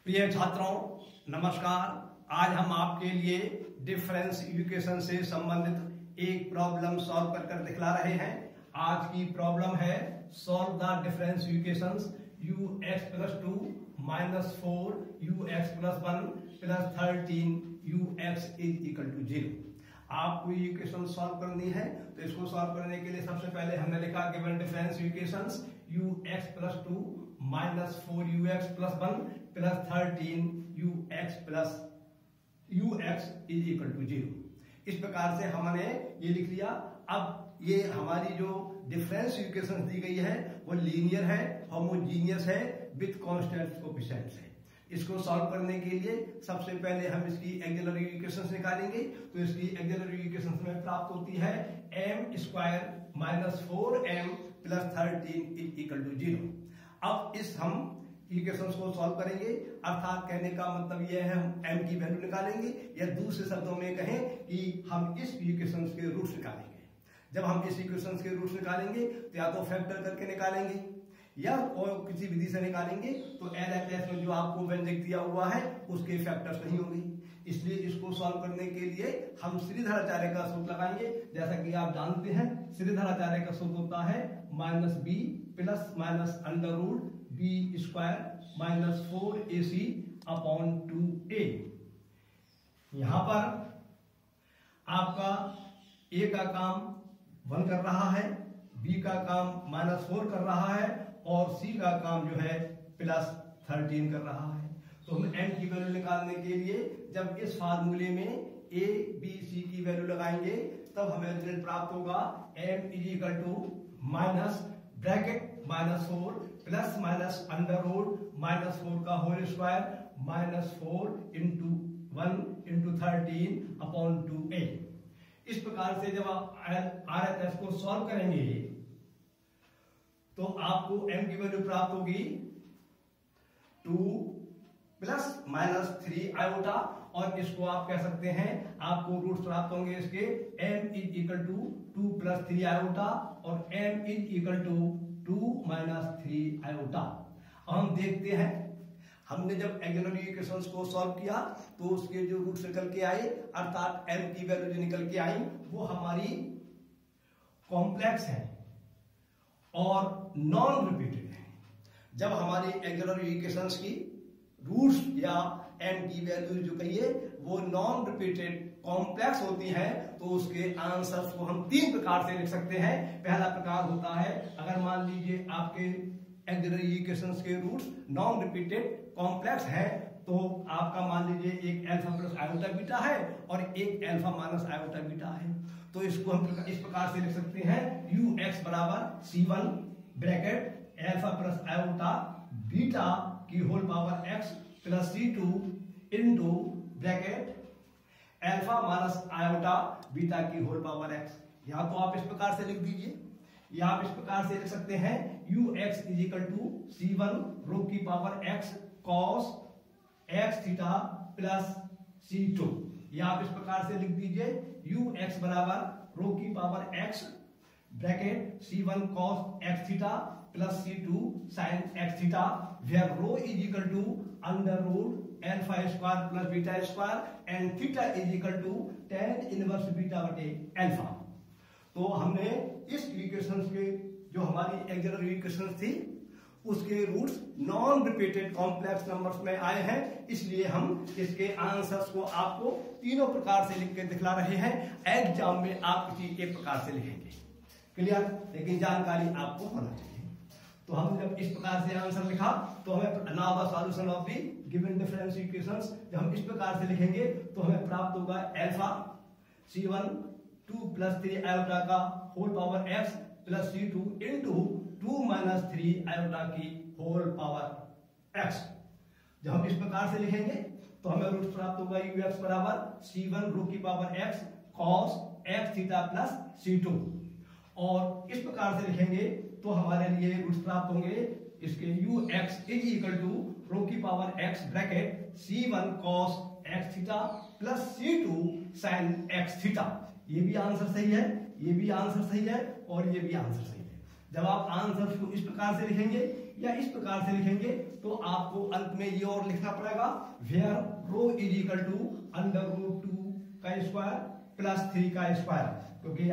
प्रिय छात्रों, नमस्कार। आज हम आपके लिए डिफरेंस इक्वेशन से संबंधित एक प्रॉब्लम सॉल्व कर दिखला रहे हैं। आज की प्रॉब्लम है solve the difference equations ux + 2 - 4 ux + 1 + 13 ux = 0। आपको ये इक्वेशन सॉल्व करनी है, तो इसको सॉल्व करने के लिए सबसे पहले हमने लिखा given difference equations ux + 2 - 4 ux + 1 + 13 ux = 0। इस प्रकार से हमने ये लिख लिया। अब ये हमारी जो डिफरेंस इक्वेशन दी गई है वो लीनियर है, होमोजीनियस है, विथ कांस्टेंट कोएफिशिएंट्स है। इसको सॉल्व करने के लिए सबसे पहले हम इसकी ऑक्सिलरी इक्वेशंस निकालेंगे। तो इसकी ऑक्सिलरी इक्वेशंस में प्राप्त होती है m² - 4m + 13 = 0। अब इस हम इक्वेशंस को सॉल्व करेंगे, अर्थात कहने का मतलब यह है हम m की वैल्यू निकालेंगे, या दूसरे शब्दों में कहें कि हम इस इक्वेशंस के रूट्स निकालेंगे। जब हम इस इक्वेशंस के रूट्स निकालेंगे तो या तो फैक्टर करके निकालेंगे या और किसी विधि से निकालेंगे। तो LHS में जो आपको व्यंजक दिया हुआ है उसके फैक्टर्स नहीं होंगे। इसलिए इसको सॉल्व करने के लिए हम श्रीधराचार्य का सूत्र लगाएंगे। जैसा कि आप जानते हैं, श्रीधराचार्य का सूत्र होता है -b ± √b² - 4ac/2a। यहां पर आपका a का काम 1 कर रहा है, b का काम -4 कर रहा है और c का काम जो है +13 कर रहा है। तो हम m की वैल्यू निकालने के लिए जब इस फार्मूले में a, b, c की वैल्यू लगाएंगे तब हमें रिजल्ट प्राप्त होगा m = bracket -4 plus minus under root -4 का होल स्क्वायर -4 × 1 × 13/2a। इस प्रकार से जब आप RHS को सॉल्व करेंगे तो आपको m की वैल्यू प्राप्त होगी 2 ± 3 आयोटा, और इसको आप कह सकते हैं, आपको रूट्स प्राप्त होंगे इसके m = 2 + 3 आयोटा और m = 2 - 3 आयोटा। अब हम देखते हैं, हमने जब ऑक्सिलरी इक्वेशंस को सॉल्व किया तो उसके जो रूट्स निकल के आए, अर्थात m की वैल्यू जो निकल के आई वो हमारी कॉम्प्लेक्स है और नॉन रिपीटेड है। जब हमारी ऑक्सिलरी इक्वेशंस की रूट्स या m की वैल्यू जो कहिए वो नॉन रिपीटेड कॉम्प्लेक्स होती है, तो उसके आंसर्स को हम 3 प्रकार से लिख सकते हैं। पहला प्रकार होता है, अगर मान लीजिए आपके ऑक्सिलरी इक्वेशंस के रूट्स नॉन रिपीटेड कॉम्प्लेक्स है, तो आपका मान लीजिए एक अल्फा प्लस आयोटा बीटा है और एक अल्फा माइनस आयोटा बीटा है। तो इसको हम इस प्रकार से लिख सकते हैं ux = c1 bracket alpha plus iota beta की whole power x + c2 into bracket alpha minus iota beta की होल पावर x। या तो आप इस प्रकार से लिख दीजिए, या आप इस प्रकार से लिख सकते हैं ux = c1 रो की power x cos x theta plus c2। या आप इस प्रकार से लिख दीजिए ux = रो की power x bracket c1 cos x theta plus c2 sin x theta, where rho = under root alpha square plus beta square and theta = tan inverse beta बटे alpha. तो हमने इस इक्वेशंस के जो हमारी ऑक्सिलरी इक्वेशंस थी उसके roots non repeated complex numbers में आए हैं, इसलिए हम इसके आंसर्स को आपको तीनों प्रकार से लिख के दिखला रहे हैं। एग्जाम में आप किसी एक प्रकार से लिखेंगे, क्लियर, लेकिन जानकारी आपको होना चाहिए। तो हम जब इस प्रकार से आंसर लिखा तो हमें now the solution of the given difference equations, जब हम इस प्रकार से लिखेंगे तो हमें प्राप्त होगा अल्फा c1 2 + 3 आयोटा का whole power x plus c2 into 2 - 3 iota की होल पावर x। जब हम इस प्रकार से लिखेंगे तो हमें रूट प्राप्त होगा ux = c1 रो की power x cos x theta plus c2, और इस प्रकार से लिखेंगे तो हमारे लिए रूट्स प्राप्त होंगे इसके ux = रो की power x bracket c1 cos x theta plus c2 sin x theta. ये भी आंसर सही है, ये भी आंसर सही है और ये भी आंसर सही है। जब आप आंसर को इस प्रकार से लिखेंगे, या इस प्रकार से लिखेंगे तो आपको अंत में ये और लिखना पड़ेगा, where rho is equal to √2 का स्क्वायर प्लस 3 का स्क्वायर, क्योंकि √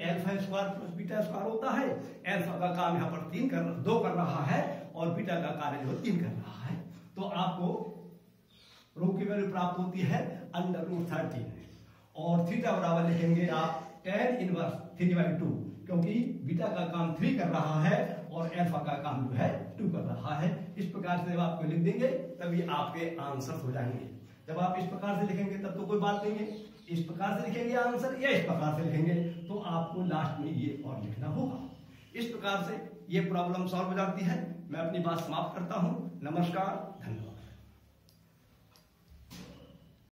alpha square plus beta square होता है। अल्फा का काम यहाँ पर 2 कर रहा है और बीटा का कार्य जो 3 कर रहा है। तो आपको रो की वैल्यू प्राप्त होती है √13 और थीटा बराबर लिखेंगे आप tan इनवर्स 3/2, क्योंकि बीटा का काम 3 कर रहा है और अल्फा का काम जो है 2 कर रहा है। इस प्रकार से जब आपको लिख देंगे तभी आपके आंसर हो जाएंगे। जब आप इस प्रकार से लिखेंगे तब तो कोई बात नहीं है, इस प्रकार से लिखेंगे आंसर या इस प्रकार से लिखेंगे तो आपको लास्ट में ये और लिखना होगा। इस प्रकार से ये प्रॉब्लम सॉल्व हो जाती है। मैं अपनी बात समाप्त करता हूँ। नमस्कार, धन्यवाद।